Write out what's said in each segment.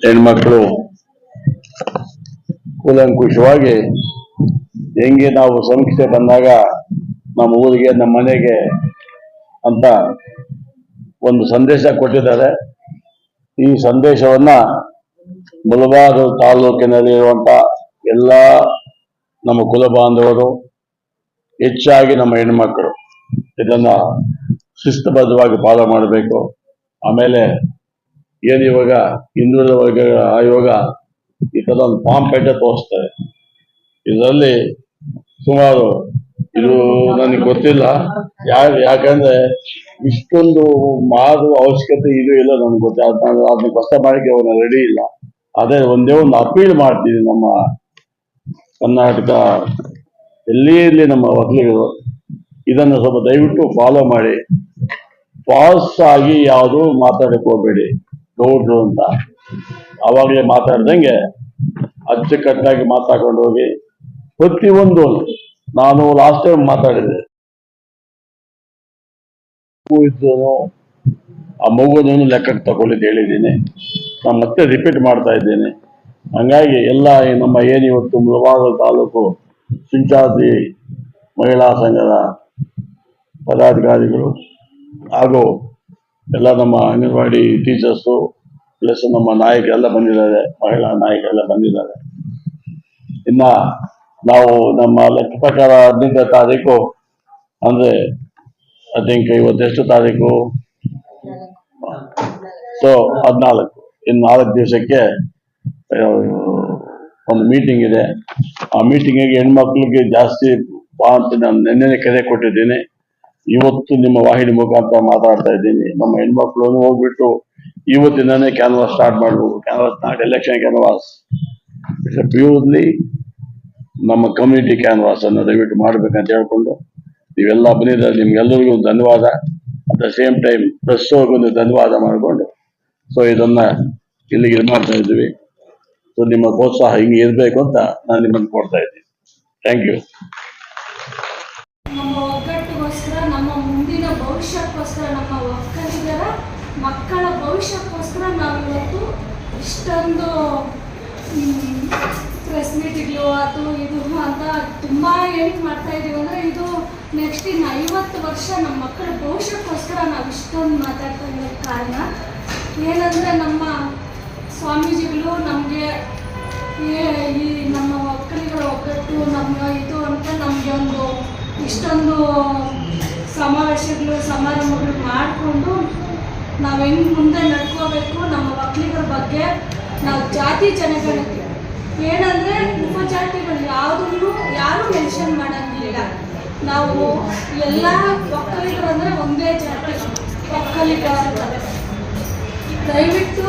ಹೆಣ್ಮಕ್ಳು ಕೂಲಂಕುಷವಾಗಿ ಹೆಂಗೆ ನಾವು ಸಮೀಕ್ಷೆ ಬಂದಾಗ ನಮ್ಮ ಊರಿಗೆ ನಮ್ಮ ಮನೆಗೆ ಅಂತ ಒಂದು ಸಂದೇಶ ಕೊಟ್ಟಿದ್ದಾರೆ. ಈ ಸಂದೇಶವನ್ನ ಮುಳಬಾಗಿಲು ತಾಲೂಕಿನಲ್ಲಿರುವಂತ ಎಲ್ಲ ನಮ್ಮ ಕುಲ ಬಾಂಧವರು, ಹೆಚ್ಚಾಗಿ ನಮ್ಮ ಹೆಣ್ಮಕ್ಳು ಇದನ್ನ ಶಿಸ್ತುಬದ್ಧವಾಗಿ ಫಾಲೋ ಮಾಡಬೇಕು. ಆಮೇಲೆ ಏನು ಇವಾಗ ಹಿಂದುಳಿದ ವರ್ಗಗಳ ಆಯೋಗ ಈ ತರ ಒಂದು ಫಾರ್ಮ್ ಪೇಟೆ ತೋರಿಸ್ತಾರೆ. ಇದರಲ್ಲಿ ಸುಮಾರು ಇದು ನನಗೆ ಗೊತ್ತಿಲ್ಲ ಯಾಕಂದ್ರೆ ಇಷ್ಟೊಂದು ಮಾಡುವ ಅವಶ್ಯಕತೆ ಇದು ಇಲ್ಲ ನನಗೆ ಗೊತ್ತಿಲ್ಲ. ಅದನ್ನ ಕಷ್ಟ ಮಾಡಿಕೆ ಅವನ್ನ ರೆಡಿ ಇಲ್ಲ. ಅದೇ ಒಂದೇ ಒಂದು ಅಪೀಲ್ ಮಾಡ್ತೀನಿ, ನಮ್ಮ ಕರ್ನಾಟಕ ಎಲ್ಲಿ ಇರಲಿ ನಮ್ಮ ವಕೀಲರು ಇದನ್ನು ಸ್ವಲ್ಪ ದಯವಿಟ್ಟು ಫಾಲೋ ಮಾಡಿ. ಫಾಲ್ಸ್ ಆಗಿ ಯಾವುದು ಮಾತಾಡಕ್ಕೆ ಹೋಗ್ಬೇಡಿ ಗೌಡ್ರು ಅಂತ. ಅವಾಗಲೇ ಮಾತಾಡ್ದಂಗೆ ಅಚ್ಚುಕಟ್ಟಾಗಿ ಮಾತಾಡ್ಕೊಂಡು ಹೋಗಿ. ಪ್ರತಿಯೊಂದು ನಾನು ಲಾಸ್ಟ್ ಟೈಮ್ ಮಾತಾಡಿದೆ, ಇದ್ರು ಆ ಮಗುವನ್ನು ಲೆಕ್ಕಕ್ಕೆ ತಗೊಳ್ಳಿದ್ದು ಹೇಳಿದ್ದೀನಿ. ನಾನು ಮತ್ತೆ ರಿಪೀಟ್ ಮಾಡ್ತಾ ಇದ್ದೇನೆ. ಹಂಗಾಗಿ ಎಲ್ಲ ನಮ್ಮ ಇವತ್ತು ಮುಳಬಾಗಿಲು ತಾಲೂಕು ಸಿಂಚಾದ್ರಿ ಮಹಿಳಾ ಸಂಘದ ಪದಾಧಿಕಾರಿಗಳು ಹಾಗೂ ಎಲ್ಲ ನಮ್ಮ ಅಂಗನವಾಡಿ ಟೀಚರ್ಸು ಪ್ಲಸ್ ನಮ್ಮ ನಾಯಕರೆಲ್ಲ ಬಂದಿದ್ದಾರೆ, ಮಹಿಳಾ ನಾಯಕರೆಲ್ಲ ಬಂದಿದ್ದಾರೆ. ಇನ್ನ ನಾವು ನಮ್ಮ ಲೆಕ್ಕ ಪ್ರಕಾರ 15ನೇ ತಾರೀಕು ಅಂದ್ರೆ ಐ ಥಿಂಕ್ ಇವತ್ತೆಷ್ಟು ತಾರೀಕು, ಸೊ 14, ಇನ್ನು 4 ದಿವಸಕ್ಕೆ ಒಂದು ಮೀಟಿಂಗ್ ಇದೆ. ಆ ಮೀಟಿಂಗಿಗೆ ಹೆಣ್ಮಕ್ಳಿಗೆ ಜಾಸ್ತಿ ಬಾ ಅಂತ ನಾನು ನಿನ್ನೆ ಕರೆ ಕೊಟ್ಟಿದ್ದೀನಿ. ಇವತ್ತು ನಿಮ್ಮ ವಾಹಿನಿ ಮುಖಾಂತರ ಮಾತಾಡ್ತಾ ಇದ್ದೀನಿ. ನಮ್ಮ ಹೆಣ್ಮಕ್ಳು ಹೋಗ್ಬಿಟ್ಟು ಇವತ್ತಿನೇ ಕ್ಯಾನ್ವಾಸ್ ಸ್ಟಾರ್ಟ್ ಮಾಡ್ಬೋದು. Canvas not election canvas, it's purely ನಮ್ಮ ಕಮ್ಯುನಿಟಿ ಕ್ಯಾನ್ವಾಸ್ ಅನ್ನು ದಯವಿಟ್ಟು ಮಾಡ್ಬೇಕಂತ ಹೇಳ್ಕೊಂಡು ನೀವೆಲ್ಲ ಬಂದಿದ್ದಾರೆ. ನಿಮ್ಗೆಲ್ಲರಿಗೂ ಧನ್ಯವಾದ. At the same time press ಅವ್ರಿಗೊಂದು ಧನ್ಯವಾದ ಮಾಡಿಕೊಂಡು ಸೊ ಇದನ್ನ ಇಲ್ಲಿಗೆ ಇದು ಮಾಡ್ತಾ ಇದ್ದೀವಿ. ಸೊ ನಿಮ್ಮ ಪ್ರೋತ್ಸಾಹ ಹಿಂಗೆ ಇರಬೇಕು ಅಂತ ನಾನು ನಿಮ್ಮನ್ನು ಕೊಡ್ತಾ ಇದ್ದೀನಿ. Thank you. ನಮ್ಮ ಒಗ್ಗಟ್ಟಿಗೋಸ್ಕರ, ನಮ್ಮ ಮುಂದಿನ ಭವಿಷ್ಯಕ್ಕೋಸ್ಕರ, ನಮ್ಮ ಒಕ್ಕಲಿಗರ ಮಕ್ಕಳ ಭವಿಷ್ಯಕ್ಕೋಸ್ಕರ ನಾವು ಇವತ್ತು ಇಷ್ಟೊಂದು ಪ್ರೆಸ್ ಮೀಟಿಂಗ್ಲು ಅದು ಇದು ಅಂತ ತುಂಬ ಏನಕ್ಕೆ ಮಾಡ್ತಾ ಇದ್ದೀವಿ ಅಂದರೆ, ಇದು ನೆಕ್ಸ್ಟ್ ಇನ್ನು 50 ವರ್ಷ ನಮ್ಮ ಮಕ್ಕಳ ಭವಿಷ್ಯಕ್ಕೋಸ್ಕರ ನಾವು ಇಷ್ಟೊಂದು ಮಾತಾಡ್ತಾ ಇರೋದು ಕಾರಣ ಏನಂದರೆ, ನಮ್ಮ ಸ್ವಾಮೀಜಿಗಳು ನಮಗೆ ಈ ನಮ್ಮ ಒಕ್ಕಲಿಗರ ಒಗ್ಗಟ್ಟು ನಮ್ಮ ಇದು ಅಂತ ನಮಗೆ ಒಂದು ಇಷ್ಟೊಂದು ಸಮಾವೇಶಗಳು ಸಮಾರಂಭಗಳು ಮಾಡಿಕೊಂಡು ನಾವು ಹೆಂಗೆ ಮುಂದೆ ನಡ್ಕೋಬೇಕು, ನಮ್ಮ ಒಕ್ಕಲಿಗರ ಬಗ್ಗೆ ನಾವು ಜಾತಿ ಜನಗಣತಿ ಏನಂದರೆ ಉಪಜಾತಿಗಳು ಯಾವುದನ್ನು ಯಾರೂ ಮೆನ್ಷನ್ ಮಾಡೋಂಗಿಲ್ಲ. ನಾವು ಎಲ್ಲ ಒಕ್ಕಲಿಗರು ಅಂದರೆ ಒಂದೇ ಜಾತಿ ಒಕ್ಕಲಿಗ ಅಂತ. ದಯವಿಟ್ಟು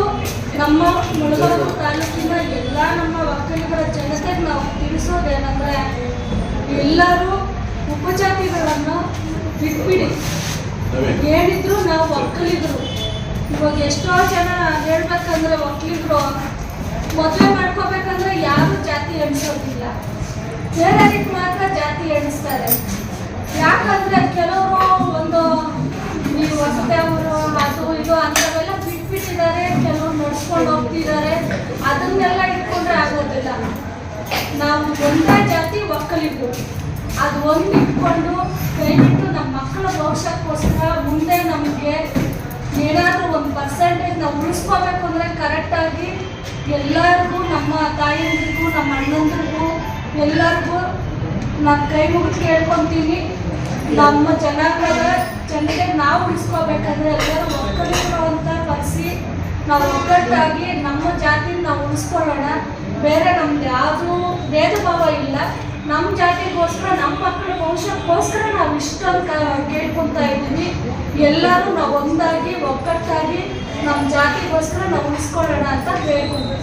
ನಮ್ಮ ಮುಳಬಾಗಿಲು ತಾಲೂಕಿನ ಎಲ್ಲ ನಮ್ಮ ಒಕ್ಕಲಿಗರ ಜನತೆಗೆ ನಾವು ತಿಳಿಸೋದೇನೆಂದರೆ, ಎಲ್ಲರೂ ಉಪಜಾತಿಗಳನ್ನು ಬಿಟ್ಬಿಡಿ. ಏನಿದ್ರು ನಾವು ಒಕ್ಕಲಿಗರು. ಇವಾಗ ಎಷ್ಟೋ ಜನ ಹೇಳ್ಬೇಕಂದ್ರೆ ಒಕ್ಕಲಿಗರು ಮದುವೆ ಮಾಡ್ಕೋಬೇಕಂದ್ರೆ ಯಾರು ಜಾತಿ ಎಣಿಸೋದಿಲ್ಲ, ಬೇರೆಯವ್ರಿಗೆ ಮಾತ್ರ ಜಾತಿ ಎಣಿಸ್ತಾರೆ. ಯಾಕಂದ್ರೆ ಕೆಲವರು ಒಂದು ಈ ಹೊಸದೇವರು ಅದು ಇದು ಅಂಥವೆಲ್ಲ ಬಿಟ್ಬಿಟ್ಟಿದ್ದಾರೆ, ಕೆಲವರು ನಡ್ಸ್ಕೊಂಡು ಹೋಗ್ತಿದ್ದಾರೆ. ಅದನ್ನೆಲ್ಲ ಇಟ್ಕೊಂಡ್ರೆ ಆಗೋದಿಲ್ಲ. ನಾವು ಒಂದೇ ಜಾತಿ ಒಕ್ಕಲಿಗರು, ಅದು ಒಂದು ಇಟ್ಕೊಂಡು ದಯವಿಟ್ಟು ನಮ್ಮ ಮಕ್ಕಳ ಭವಿಷ್ಯಕ್ಕೋಸ್ಕರ ಮುಂದೆ ನಮಗೆ ಏನಾದರೂ ಒಂದು ಪರ್ಸೆಂಟೇಜ್ ನಾವು ಉಳಿಸ್ಕೋಬೇಕು ಅಂದರೆ ಕರೆಕ್ಟಾಗಿ ಎಲ್ಲರಿಗೂ, ನಮ್ಮ ತಾಯಿಯಂದ್ರಿಗೂ ನಮ್ಮ ಅಣ್ಣಂದ್ರಿಗೂ ಎಲ್ಲರಿಗೂ ನಾನು ಕೈ ಮುಗಿದು ಕೇಳ್ಕೊತೀನಿ. ನಮ್ಮ ಜನಾಂಗದ ಜನತೆ ನಾವು ಉಳಿಸ್ಕೋಬೇಕಂದ್ರೆ ಎಲ್ಲರೂ ಒಕ್ಕಲಿಗರು ಅಂತ ಕರೆಸಿ ನಾವು ಒಗ್ಗಟ್ಟಾಗಿ ನಮ್ಮ ಜಾತಿನ ನಾವು ಉಳಿಸ್ಕೊಳ್ಳೋಣ. ಬೇರೆ ನಮ್ದು ಯಾವುದೂ ಭೇದ ಭಾವ ಇಲ್ಲ. ನಮ್ಮ ಜಾತಿಗೋಸ್ಕರ, ನಮ್ಮ ಮಕ್ಕಳ ಭವಿಷ್ಯಕ್ಕೋಸ್ಕರ ನಾವು ಇಷ್ಟೊಂದು ಕೇಳ್ಕೊತಾ ಇದ್ದೀವಿ. ಎಲ್ಲರೂ ನಾವು ಒಂದಾಗಿ ಒಗ್ಗಟ್ಟಾಗಿ ನಮ್ಮ ಜಾತಿಗೋಸ್ಕರ ನಾವು ಉಳಿಸ್ಕೊಳ್ಳೋಣ ಅಂತ ಹೇಳ್ಕೊಂಡು